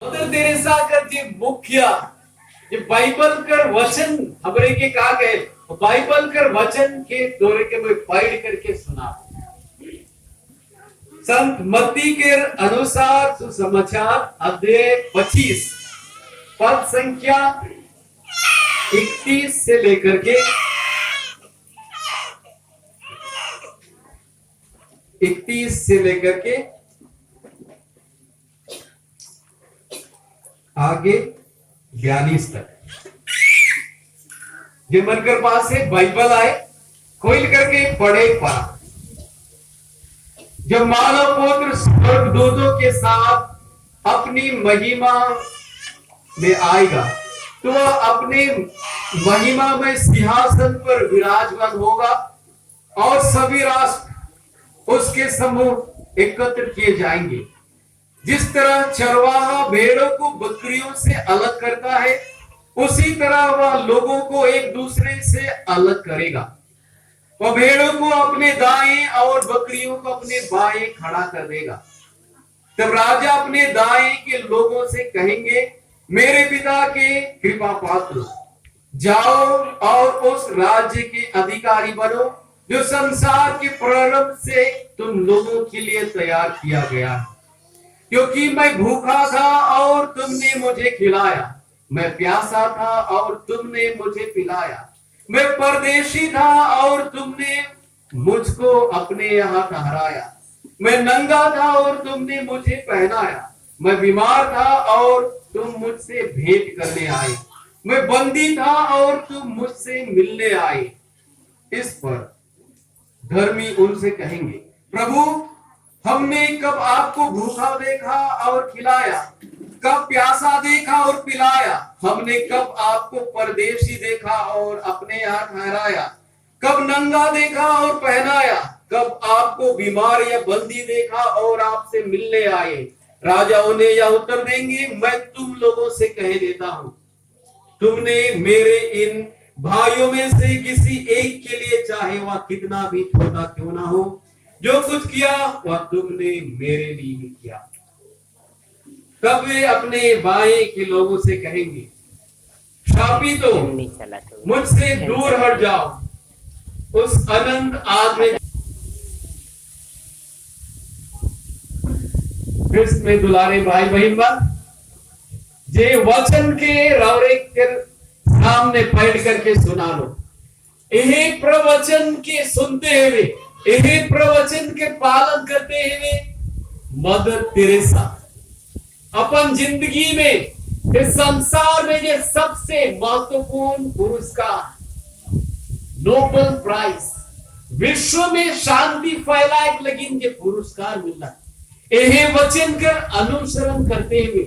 Mother Teresa का जो मुख्य ये बाइबल कर वचन हमरे के का गए बाइबल कर वचन के दौरे के मैं पढ़ करके सुना संत मत्ती के अनुसार सुसमाचार अध्याय 25 पद संख्या 31 से लेकर के 31 से लेकर के आगे 42 तक जो मनकर पास से बाइबल आए खोल करके पढ़े पढ़ा। जब मानव पुत्र स्वर्गदूतों के साथ अपनी महिमा में आएगा तो वह अपने महिमा में सिंहासन पर विराजमान होगा और सभी राष्ट्र उसके समूह एकत्र किए जाएंगे। जिस तरह चरवाहा भेड़ों को बकरियों से अलग करता है उसी तरह वह लोगों को एक दूसरे से अलग करेगा। वह भेड़ों को अपने दाएं और बकरियों को अपने बाएं खड़ा कर देगा। तब राजा अपने दाएं के लोगों से कहेंगे, मेरे पिता के कृपा पात्र जाओ और उस राज्य के अधिकारी बनो जो संसार के प्रारंभ से तुम लोगों के लिए तैयार किया गया है। क्योंकि मैं भूखा था और तुमने मुझे खिलाया, मैं प्यासा था और तुमने मुझे पिलाया, मैं परदेशी था और तुमने मुझको अपने यहाँ ठहराया, मैं नंगा था और तुमने मुझे पहनाया, मैं बीमार था और तुम मुझसे भेंट करने आए, मैं बंदी था और तुम मुझसे मिलने आए। इस पर धर्मी उनसे कहेंगे, प्रभु हमने कब आपको भूखा देखा और खिलाया, कब प्यासा देखा और पिलाया, हमने कब आपको परदेशी देखा और अपने यहाँ ठहराया, कब नंगा देखा और पहनाया, कब आपको बीमार या बंदी देखा और आपसे मिलने आए। राजा उन्हें यह उत्तर देंगे, मैं तुम लोगों से कह देता हूं, तुमने मेरे इन भाइयों में से किसी एक के लिए, चाहे वह कितना भी छोटा क्यों ना हो, जो कुछ किया वह तुमने मेरे लिए ही किया। तब वे अपने बाएं के लोगों से कहेंगे, शापित हो, मुझसे दूर हट जाओ उस अनंत आग में। कृष्ण में दुलारे भाई बहन जे वचन के रौरे के सामने पढ़ करके सुना लो। यही प्रवचन के सुनते हुए, यही प्रवचन के पालन करते हुए मदर तेरेसा अपन जिंदगी में इस संसार में ये सबसे महत्वपूर्ण पुरस्कार नोबेल प्राइज विश्व में शांति फैलाए लेकिन ये पुरस्कार मिला यही वचन कर अनुसरण करते हुए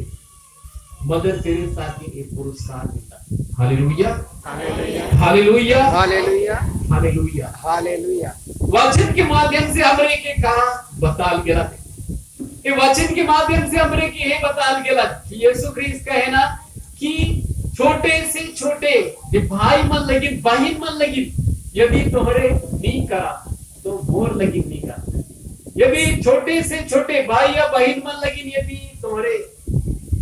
मदर तेरेसा के एक पुरस्कार मिला। Hallelujah hallelujah hallelujah hallelujah hallelujah. वचन के माध्यम से हमरे के कहा बताल गेला, ये वचन के माध्यम से हमरे के ये बताल गेला कि यीशु ख्रिस्त कहे ना कि छोटे से छोटे ये भाई मन लगिन बहन मन लगिन यदि तोहरे नहीं करा तो मोर लगिन नहीं करा, यदि छोटे से छोटे भाई या बहन मन लगिन यदि तोहरे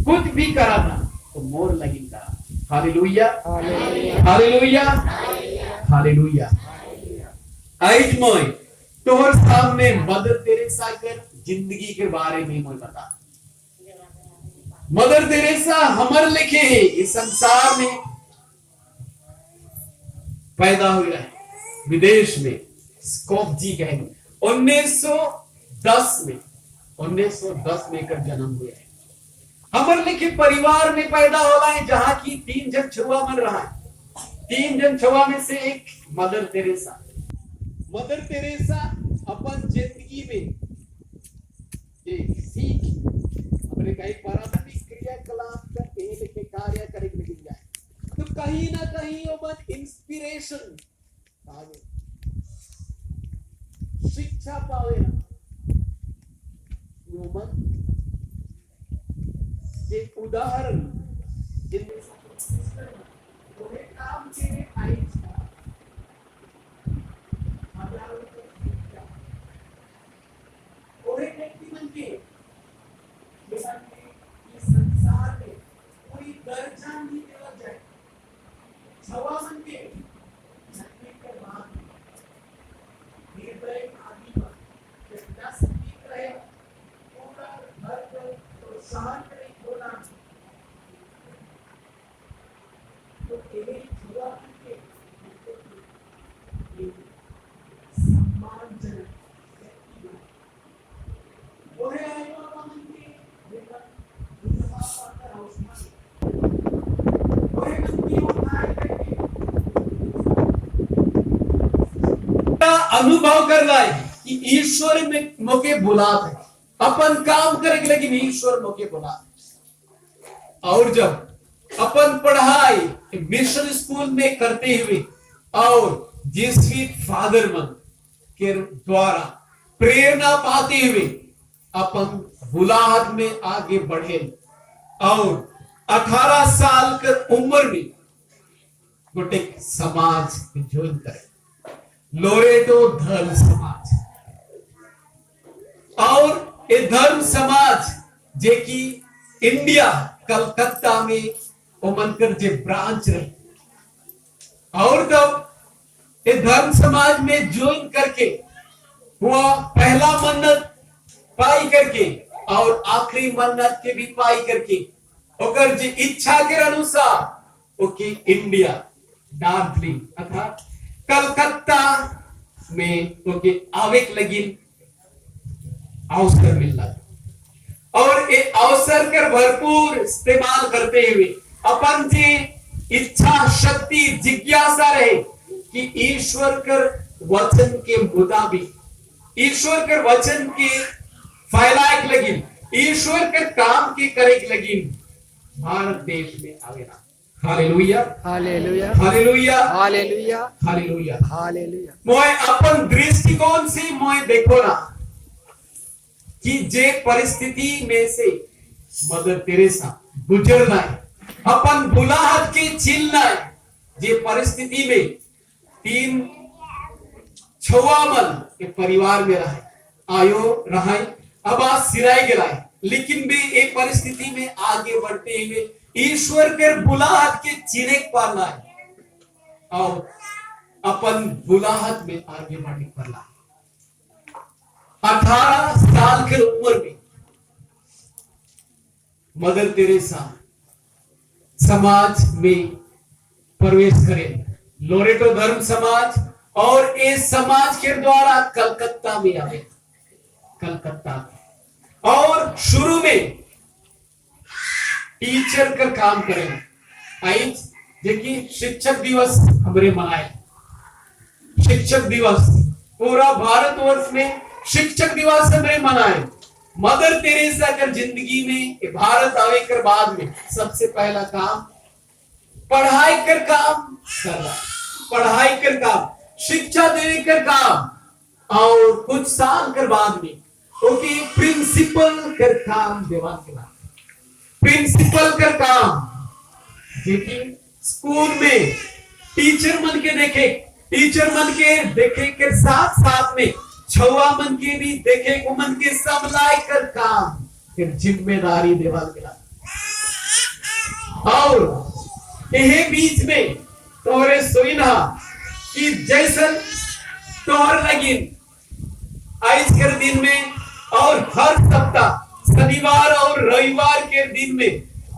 कुछ भी करा ना तो मोर लगिन करा। Hallelujah hallelujah hallelujah. आज मैं तोहर सामने मदर तेरेसा कर जिंदगी के बारे में मैं बता। मदर तेरेसा हमर लिखे है इस संसार में पैदा हुए है विदेश में स्कॉप जी कहेंगे 1910 में कर जन्म हुए है। हमर लिखे परिवार में पैदा होला है जहां की 3 जन छुआ मन रहा है, 3 जन छुआ में से एक मदर तेरेसा। मदर तेरेसा अपन जिंदगी में सीख अपने कई पारंपरिक क्रियाकलाप का लिखे कार्य करे मिल जाए तो कहीं ना कहीं ओमन इंस्पिरेशन पावे, शिक्षा पावे ओमन एक उदाहरण काम के आई व्यक्ति मन के संसार दर्जा नहीं मिला जाए छवा मन के झटके के बाद निर्दय आदमी पर जब 10 दिन रहे पूरा घर को प्रोत्साहन करे होना तो एक छवा मन के सम्मानजनक वो है आयोवा मन के देखा दूसरा पात्र हाउस वो है गंदी उठाए करके अनुभव कर रहा है कि ईश्वर में मौके बुलाते अपन काम करेंगे लेकिन ईश्वर मौके बुलाते और जब अपन पढ़ाई मिशन स्कूल में करते हुए और जेसुइट फादर मन के द्वारा प्रेरणा पाते हुए अपन बुलाहट में आगे बढ़े और 18 साल की उम्र में गोटे समाज ज्वाइन करे लोरेटो धर्म समाज और ये धर्म समाज जे की इंडिया कलकत्ता में ओमनकर जे ब्रांच रहे और तब ये धर्म समाज में ज्वाइन करके हुआ पहला मन्नत पाई करके और आखिरी मन्नत के भी पाई करके ओकर जी इच्छा के अनुसार ओके इंडिया दार्जिलिंग अर्थात कलकत्ता में ओके आवेक लगी अवसर मिल लगा और ये अवसर कर भरपूर इस्तेमाल करते हुए अपन जी इच्छा शक्ति जिज्ञासा रहे कि ईश्वर कर वचन के मुताबिक ईश्वर कर वचन के फैलाए लगी ईश्वर के काम के करे लगी भारत देश में आवेला hallelujah hallelujah hallelujah hallelujah hallelujah hallelujah मोय अपन दृष्टिकोण से मोय देखो ना कि जे परिस्थिति में से मदर तेरेसा गुजरना है अपन बुलाहट के चिलना है जे परिस्थिति में 3 छवा मन के परिवार में रहे आयो रहा अब आज सिराई गया लेकिन भी एक परिस्थिति में आगे बढ़ते हुए ईश्वर के बुलाहट के चिने पाना है और अपन बुलाहट में आगे बढ़ने पाना 18 साल के उम्र में मदर तेरेसा समाज में प्रवेश करें लोरेटो धर्म समाज और इस समाज के द्वारा कलकत्ता में आए कलकत्ता में और शुरू में टीचर का काम करें आई देखिए शिक्षक दिवस हमारे मनाए शिक्षक दिवस पूरा भारतवर्ष में शिक्षक दिवस हमारे मनाए मदर तेरेसा कर जिंदगी में भारत आवे कर बाद में सबसे पहला काम पढ़ाई कर काम कर रहा पढ़ाई कर काम शिक्षा देने कर काम और कुछ साल कर बाद में ओके प्रिंसिपल कर काम देवान के बाद प्रिंसिपल कर काम देखिए स्कूल में टीचर मन के देखे के साथ साथ में छवा मन के भी देखे को मन के सबलाई कर काम फिर जिम्मेदारी देवाल के बाद और यही बीच में तोरे सोइना कि जैसन तोहर लगी आज के दिन में और हर सप्ताह शनिवार और रविवार के दिन में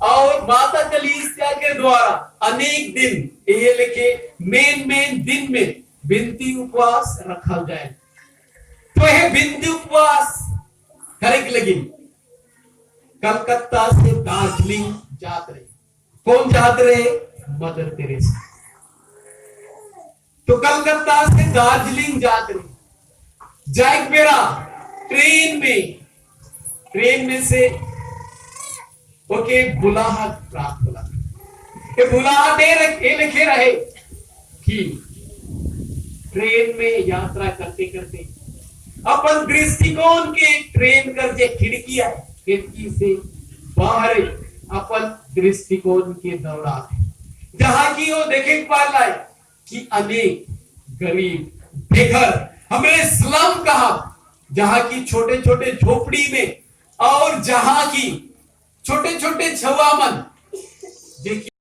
और माता कलीसिया के द्वारा अनेक दिन ये लिखे मेन दिन में बिनती उपवास रखा जाए तो यह बिनती उपवास करे लगी कलकत्ता से दार्जिलिंग जात रहे कौन जात रहे मदर तेरेसा तो कलकत्ता से दार्जिलिंग जात रहे जाए मेरा ट्रेन में से ओके बुलाहट प्राप्त होला ये बुलाहट लिखे रहे कि ट्रेन में यात्रा करते करते अपन दृष्टिकोण के ट्रेन कर जे खिड़की से बाहर अपन दृष्टिकोण के दौरान जहां की वो देखे पा रहा है कि अनेक गरीब बेघर हमने स्लम कहा जहां की छोटे छोटे झोपड़ी में और जहां की छोटे छोटे छवामन देखिए